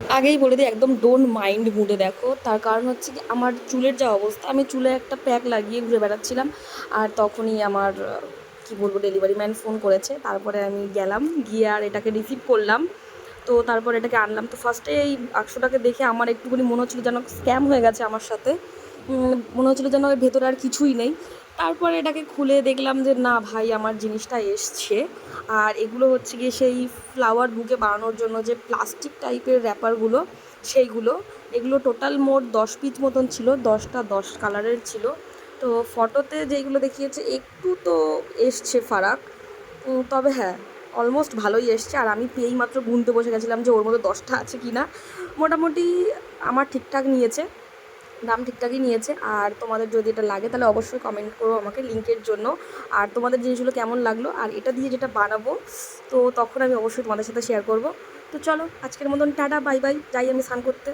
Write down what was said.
আগেই বলে দিই, একদম ডোন্ট মাইন্ড মুডে দেখো। তার কারণ হচ্ছে কি, আমার চুলের যা অবস্থা, আমি চুলে একটা প্যাক লাগিয়ে ঘুরে বেড়াচ্ছিলাম। আর তখনই আমার কি বলবো, ডেলিভারি ম্যান ফোন করেছে। তারপরে আমি গেলাম, গিয়ে আর এটাকে রিসিভ করলাম। তো তারপর এটাকে আনলাম। তো ফার্স্টে এই বাক্সটাকে দেখে আমার একটুখানি মনে হচ্ছিলো যেন স্ক্যাম হয়ে গেছে আমার সাথে। মনে হচ্ছিলো যেন এর ভেতরে আর কিছুই নেই। তারপরে এটাকে খুলে দেখলাম যে না ভাই, আমার জিনিসটা এসছে। আর এগুলো হচ্ছে গিয়ে সেই ফ্লাওয়ার বুকে বানানোর জন্য যে প্লাস্টিক টাইপের র্যাপারগুলো, সেইগুলো। এগুলো টোটাল মোট 10 পিস মতন ছিল, 10টা 10 কালারের ছিল। তো ফটোতে যেইগুলো দেখিয়েছে একটু তো এসছে ফারাক, তবে হ্যাঁ, অলমোস্ট ভালোই এসছে। আর আমি পেয়েই মাত্র গুনতে বসে গেছিলাম যে ওর মধ্যে 10টা আছে কি না। মোটামুটি আমার ঠিকঠাক নিয়েছে, দাম ঠিকঠাকই নিয়েছে। আর তোমাদের যদি এটা লাগে তাহলে অবশ্যই কমেন্ট করো আমাকে লিঙ্কের জন্য। আর তোমাদের জিনিসগুলো কেমন লাগলো, আর এটা দিয়ে যেটা বানাবো, তো তখন আমি অবশ্যই তোমাদের সাথে শেয়ার করব। তো চলো, আজকের মতন টাটা, বাই বাই, যাই আমি স্নান করতে।